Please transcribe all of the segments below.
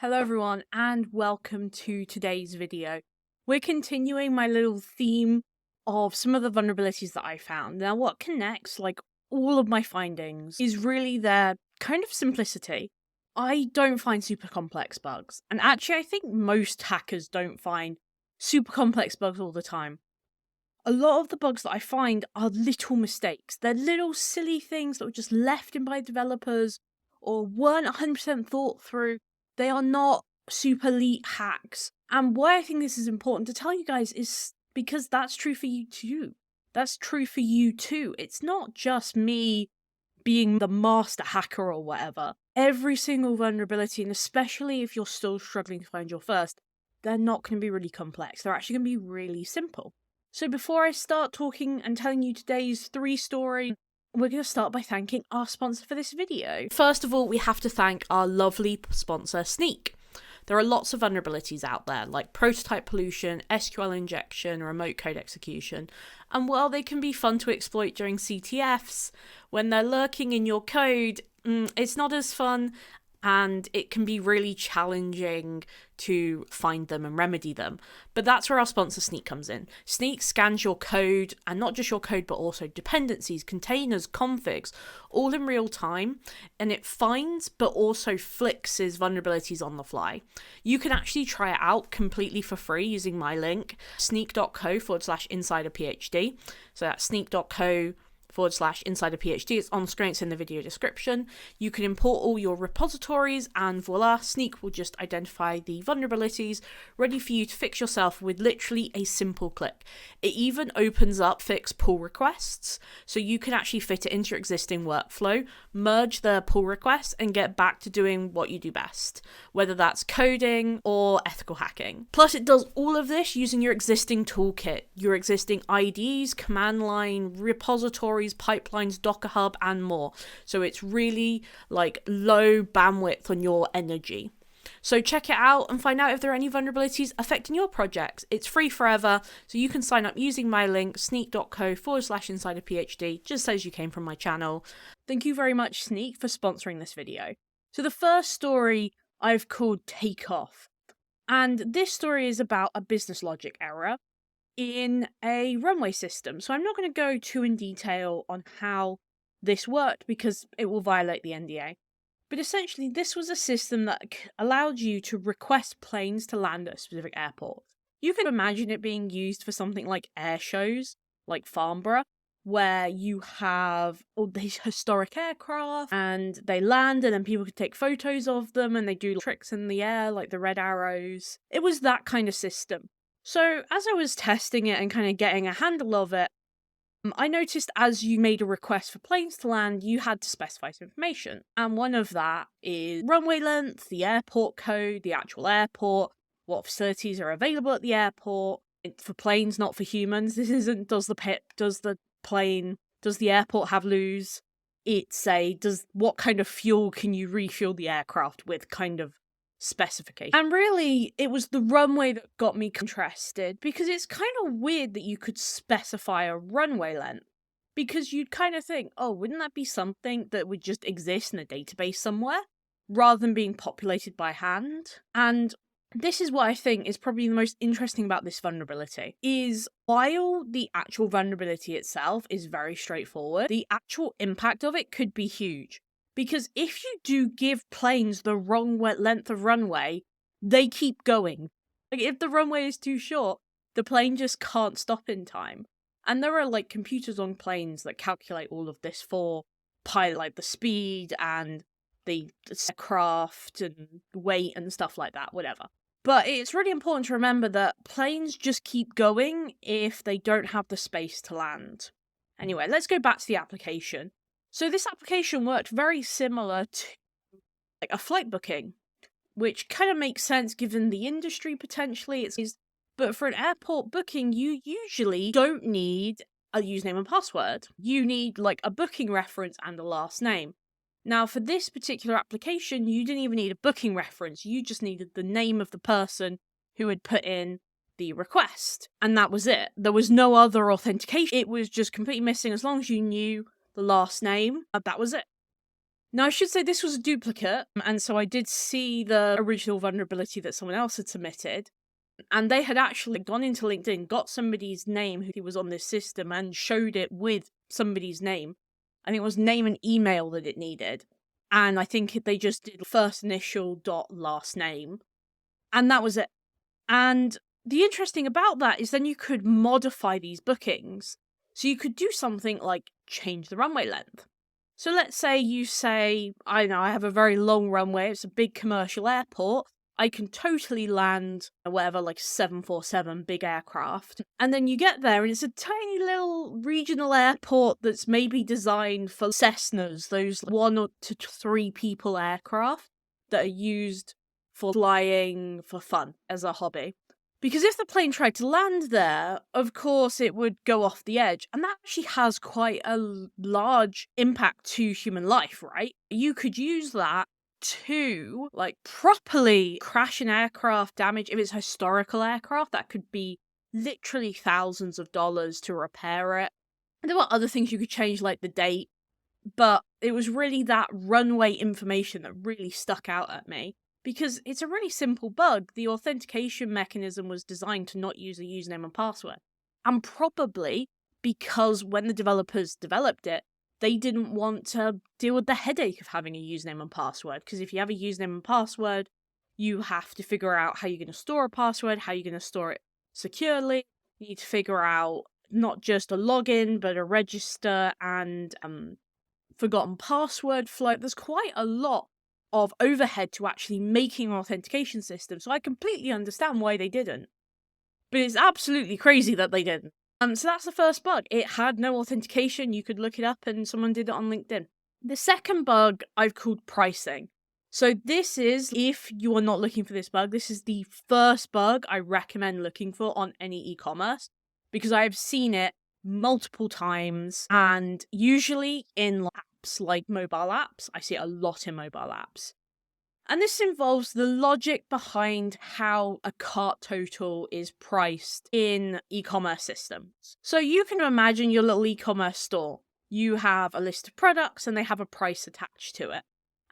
Hello everyone and welcome to today's video. We're continuing my little theme of some of the vulnerabilities that I found. Now what connects all of my findings is really their kind of simplicity. I don't find super complex bugs, and actually I think most hackers don't find super complex bugs all the time. A lot of the bugs that I find are little mistakes. They're little silly things that were just left in by developers or weren't 100% thought through. They are not super elite hacks. And why I think this is important to tell you guys is because that's true for you too. That's true for you too. It's not just me being the master hacker or whatever. Every single vulnerability, and especially if you're still struggling to find your first, they're not going to be really complex. They're actually going to be really simple. So before I start talking and telling you today's 3 story, we're going to start by thanking our sponsor for this video. First of all, we have to thank our lovely sponsor, Sneak. There are lots of vulnerabilities out there, like prototype pollution, SQL injection, remote code execution, and while they can be fun to exploit during CTFs, when they're lurking in your code, it's not as fun, and it can be really challenging to find them and remedy them. But that's where our sponsor Sneak comes in. Sneak scans your code, and not just your code, but also dependencies, containers, configs, all in real time, and it finds but also fixes vulnerabilities on the fly. You can actually try it out completely for free using my link, sneak.co/insiderphd. So that's sneak.co/insiderphd. It's on screen, it's in the video description. You can import all your repositories and voila, Sneak will just identify the vulnerabilities ready for you to fix yourself with literally a simple click. It even opens up fix pull requests, so you can actually fit it into your existing workflow, merge the pull requests and get back to doing what you do best, whether that's coding or ethical hacking. Plus it does all of this using your existing toolkit, your existing IDs, command line, repositories, pipelines, Docker Hub, and more. So it's really low bandwidth on your energy. So check it out and find out if there are any vulnerabilities affecting your projects. It's free forever, so you can sign up using my link, sneak.co/insiderphd, just says you came from my channel. Thank you very much, Sneak, for sponsoring this video. So the first story I've called Takeoff. And this story is about a business logic error in a Runway system. So I'm not going to go too in detail on how this worked because it will violate the NDA. But essentially, this was a system that allowed you to request planes to land at a specific airport. You can imagine it being used for something like air shows, like Farnborough, where you have all these historic aircraft and they land and then people can take photos of them and they do tricks in the air like the red arrows. It was that kind of system. So as I was testing it and kind of getting a handle of it, I noticed as you made a request for planes to land, you had to specify some information. And one of that is runway length, the airport code, the actual airport, what facilities are available at the airport. It's for planes, not for humans. This isn't does the airport have loos? It's what kind of fuel can you refuel the aircraft with kind of specification. And really, it was the runway that got me interested, because it's kind of weird that you could specify a runway length, because you'd kind of think, oh, wouldn't that be something that would just exist in a database somewhere rather than being populated by hand? And this is what I think is probably the most interesting about this vulnerability, is while the actual vulnerability itself is very straightforward, the actual impact of it could be huge. Because if you do give planes the wrong length of runway, they keep going. If the runway is too short, the plane just can't stop in time. And there are computers on planes that calculate all of this for pilot, the speed and the aircraft and weight and stuff like that, whatever. But it's really important to remember that planes just keep going if they don't have the space to land. Anyway, let's go back to the application. So this application worked very similar to a flight booking, which kind of makes sense given the industry potentially. But for an airport booking, you usually don't need a username and password. You need a booking reference and a last name. Now for this particular application, you didn't even need a booking reference. You just needed the name of the person who had put in the request. And that was it. There was no other authentication. It was just completely missing. As long as you knew the last name, that was it. Now, I should say this was a duplicate, and so I did see the original vulnerability that someone else had submitted, and they had actually gone into LinkedIn, got somebody's name who was on this system, and showed it with somebody's name. I think it was name and email that it needed, and I think they just did first initial dot last name, and that was it. And the interesting about that is then you could modify these bookings. So you could do something like change the runway length. So let's say you say, I know, I have a very long runway, it's a big commercial airport. I can totally land whatever, like 747 big aircraft. And then you get there and it's a tiny little regional airport that's maybe designed for Cessnas, those 1 to 3 people aircraft that are used for flying for fun as a hobby. Because if the plane tried to land there, of course it would go off the edge. And that actually has quite a large impact to human life, right? You could use that to, like, properly crash an aircraft, damage, if it's historical aircraft, that could be literally thousands of dollars to repair it. And there were other things you could change, like the date. But it was really that runway information that really stuck out at me. Because it's a really simple bug. The authentication mechanism was designed to not use a username and password. And probably because when the developers developed it, they didn't want to deal with the headache of having a username and password. Because if you have a username and password, you have to figure out how you're going to store a password, how you're going to store it securely. You need to figure out not just a login, but a register and forgotten password flow. There's quite a lot of overhead to actually making an authentication system, so I completely understand why they didn't. But it's absolutely crazy that they didn't. So that's the first bug. It had no authentication. You could look it up and someone did it on LinkedIn. The second bug I've called pricing. So this is, if you are not looking for this bug, this is the first bug I recommend looking for on any e-commerce, because I've seen it multiple times, and usually in apps like mobile apps. I see it a lot in mobile apps. And this involves the logic behind how a cart total is priced in e-commerce systems. So you can imagine your little e-commerce store. You have a list of products and they have a price attached to it.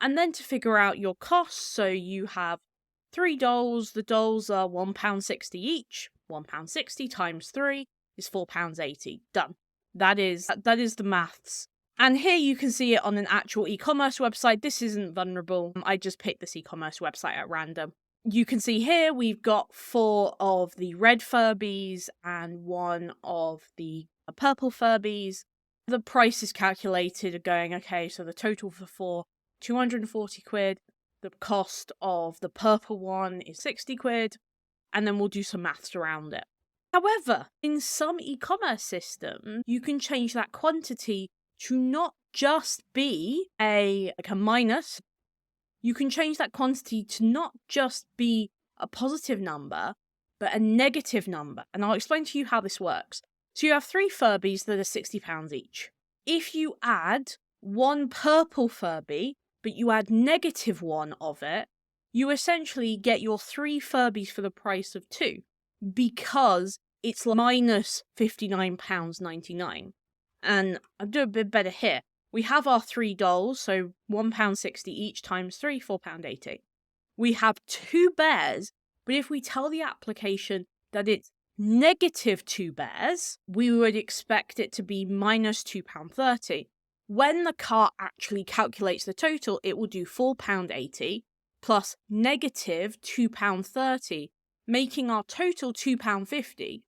And then to figure out your costs, so you have 3 dolls. The dolls are £1.60 each. £1.60 times 3 is £4.80. Done. That is the maths. And here you can see it on an actual e-commerce website. This isn't vulnerable. I just picked this e-commerce website at random. You can see here we've got 4 of the red Furbies and 1 of the purple Furbies. The price is calculated going, okay, so the total for 4, 240 quid. The cost of the purple one is 60 quid. And then we'll do some maths around it. However, in some e-commerce systems, you can change that quantity to not just be a minus. You can change that quantity to not just be a positive number, but a negative number. And I'll explain to you how this works. So you have 3 Furbies that are £60 each. If you add 1 purple Furby, but you add -1 of it, you essentially get your 3 Furbies for the price of 2, because it's minus £59.99. And I'll do a bit better here. We have our 3 dolls, so £1.60 each times 3, £4.80. We have 2 bears, but if we tell the application that it's -2 bears, we would expect it to be minus £2.30. When the cart actually calculates the total, it will do £4.80 plus negative £2.30, making our total £2.50.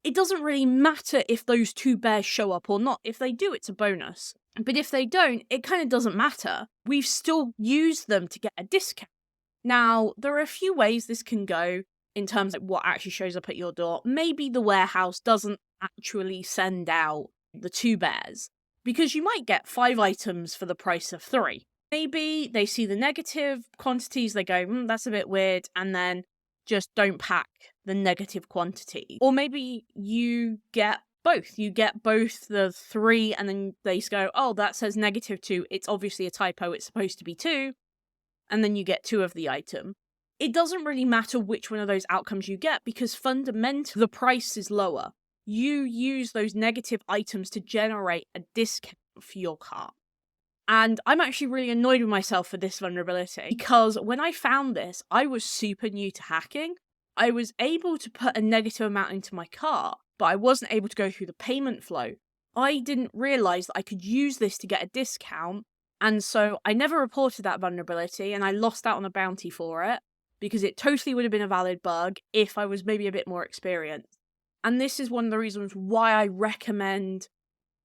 It doesn't really matter if those 2 bears show up or not. If they do, it's a bonus. But if they don't, it kind of doesn't matter. We've still used them to get a discount. Now, there are a few ways this can go in terms of what actually shows up at your door. Maybe the warehouse doesn't actually send out the 2 bears, because you might get 5 items for the price of 3. Maybe they see the negative quantities, they go, that's a bit weird, and then just don't pack the negative quantity. Or maybe you get both. You get both the 3 and then they go, oh, that says -2. It's obviously a typo. It's supposed to be 2. And then you get 2 of the item. It doesn't really matter which one of those outcomes you get, because fundamentally the price is lower. You use those negative items to generate a discount for your cart. And I'm actually really annoyed with myself for this vulnerability because when I found this, I was super new to hacking. I was able to put a negative amount into my cart, but I wasn't able to go through the payment flow. I didn't realize that I could use this to get a discount. And so I never reported that vulnerability and I lost out on a bounty for it because it totally would have been a valid bug if I was maybe a bit more experienced. And this is one of the reasons why I recommend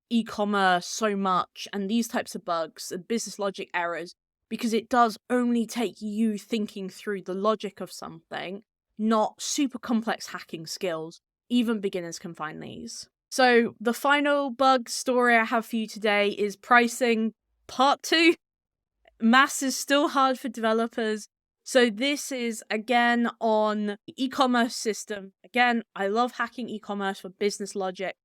e-commerce so much and these types of bugs and business logic errors, because it does only take you thinking through the logic of something, not super complex hacking skills. Even beginners can find these. So the final bug story I have for you today is pricing part 2. Maths is still hard for developers. So this is again on the e-commerce system. Again, I love hacking e-commerce for business logic.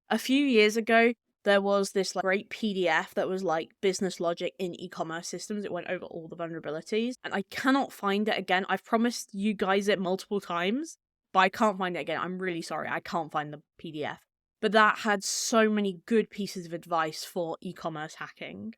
A few years ago, there was this great PDF that was like business logic in e-commerce systems. It went over all the vulnerabilities and I cannot find it again. I've promised you guys it multiple times, but I can't find it again. I'm really sorry. I can't find the PDF. But that had so many good pieces of advice for e-commerce hacking.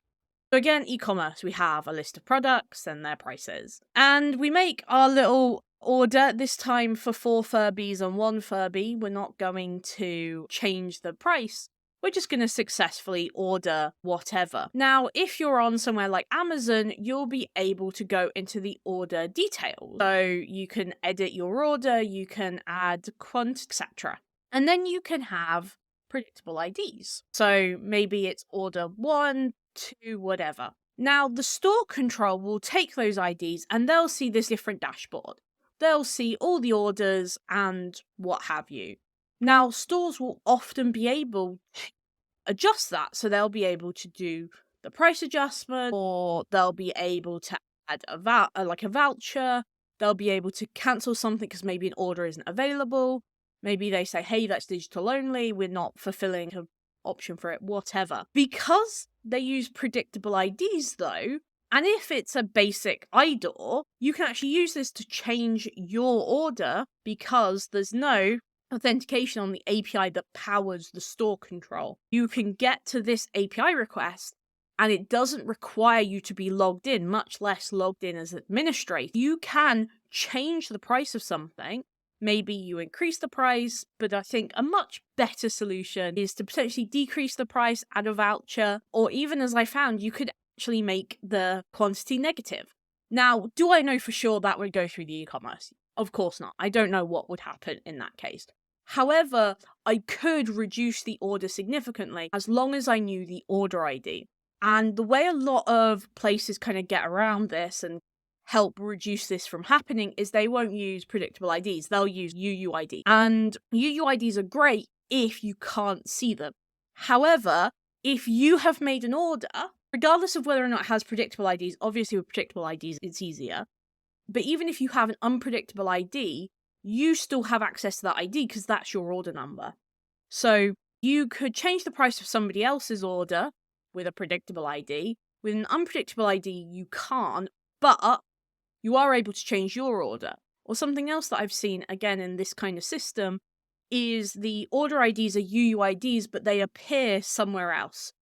So again, e-commerce, we have a list of products and their prices. And we make our little order, this time for 4 Furbies and 1 Furby. We're not going to change the price. We're just going to successfully order whatever. Now, if you're on somewhere like Amazon, you'll be able to go into the order details. So you can edit your order, you can add quant, etc. And then you can have predictable IDs. So maybe it's order 1, 2, whatever. Now, the store control will take those IDs and they'll see this different dashboard. They'll see all the orders and what have you. Now, stores will often be able to adjust that. So they'll be able to do the price adjustment, or they'll be able to add a voucher. They'll be able to cancel something because maybe an order isn't available. Maybe they say, hey, that's digital only. We're not fulfilling an option for it, whatever. Because they use predictable IDs though, and if it's a basic IDOR, you can actually use this to change your order because there's no authentication on the API that powers the store control. You can get to this API request and it doesn't require you to be logged in, much less logged in as administrator. You can change the price of something. Maybe you increase the price, but I think a much better solution is to potentially decrease the price, add a voucher, or even as I found, you could actually make the quantity negative. Now, do I know for sure that would go through the e-commerce? Of course not. I don't know what would happen in that case. However, I could reduce the order significantly as long as I knew the order ID. And the way a lot of places kind of get around this and help reduce this from happening is they won't use predictable IDs. They'll use UUID. And UUIDs are great if you can't see them. However, if you have made an order, regardless of whether or not it has predictable IDs, obviously with predictable IDs, it's easier. But even if you have an unpredictable ID, you still have access to that ID because that's your order number. So you could change the price of somebody else's order with a predictable ID. With an unpredictable ID, you can't, but you are able to change your order. Or something else that I've seen, again, in this kind of system, is the order IDs are UUIDs, but they appear somewhere else.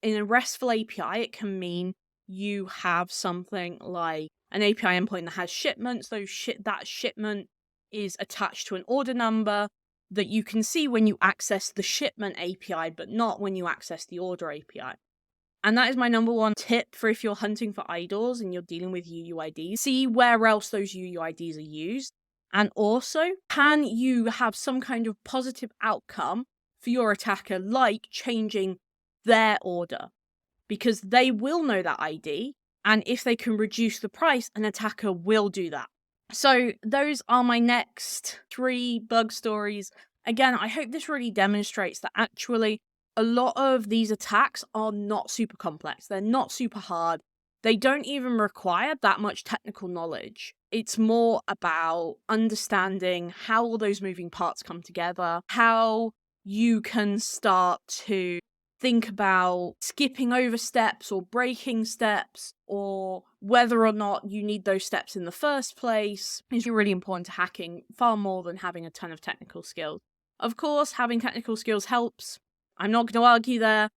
In a RESTful API, it can mean you have something like an API endpoint that has shipments. That shipment is attached to an order number that you can see when you access the shipment API, but not when you access the order API. And that is my number one tip for if you're hunting for IDORs and you're dealing with UUIDs. See where else those UUIDs are used. And also, can you have some kind of positive outcome for your attacker, like changing their order? Because they will know that ID, and if they can reduce the price, an attacker will do that. So those are my next 3 bug stories. Again, I hope this really demonstrates that actually a lot of these attacks are not super complex. They're not super hard. They don't even require that much technical knowledge. It's more about understanding how all those moving parts come together, how you can start to think about skipping over steps or breaking steps, or whether or not you need those steps in the first place is really important to hacking, far more than having a ton of technical skills. Of course, having technical skills helps. I'm not going to argue there,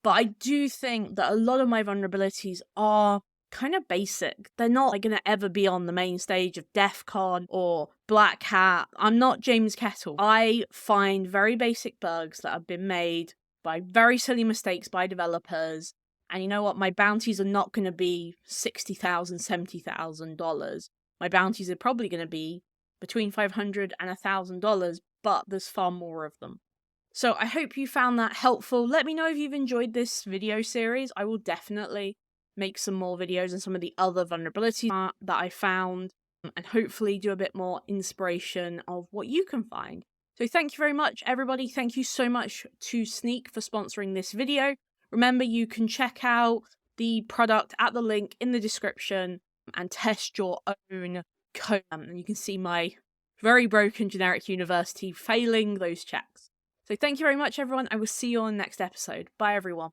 But I do think that a lot of my vulnerabilities are kind of basic. They're not like going to ever be on the main stage of Def Con or Black Hat. I'm not James Kettle. I find very basic bugs that have been made by very silly mistakes by developers. And you know what? My bounties are not going to be $60,000, $70,000. My bounties are probably going to be between $500 and $1,000, but there's far more of them. So I hope you found that helpful. Let me know if you've enjoyed this video series. I will definitely make some more videos on some of the other vulnerabilities that I found, and hopefully do a bit more inspiration of what you can find. So thank you very much, everybody. Thank you so much to Sneak for sponsoring this video. Remember, you can check out the product at the link in the description and test your own code. And you can see my very broken generic university failing those checks. So thank you very much, everyone. I will see you on the next episode. Bye, everyone.